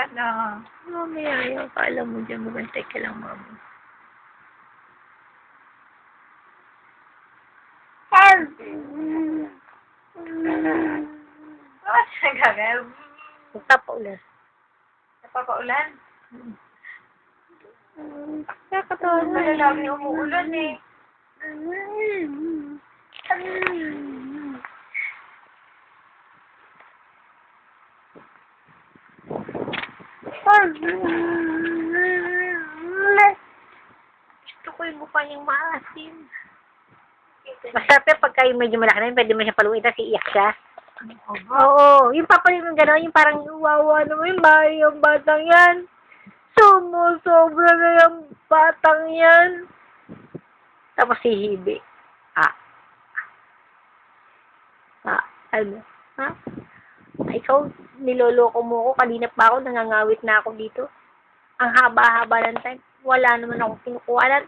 ka na. Mamaya ayaw ka. Alam mo dyan, magantay ka lang, mama. Bakit siya gagawin? Magpapaulan. Napapaulan? Nakakatawa na. Wala lagi umuulan eh. Gusto ko yung mukha niyang maasim. Masarap yan pagka yung medyo malaki na yun, pwede mo siya paluin, tapos iiyak siya. Oo, yung papalim yung gano'n, yung parang uwawa naman yung bahay, yung batang yan. Sumusobra na yung batang yan. Tapos hihibi. Ano? Ha? Ikaw, niloloko mo ko. Kanina pa ako, nangangawit na ako dito. Ang haba-haba ng time. Wala naman akong kinukuha.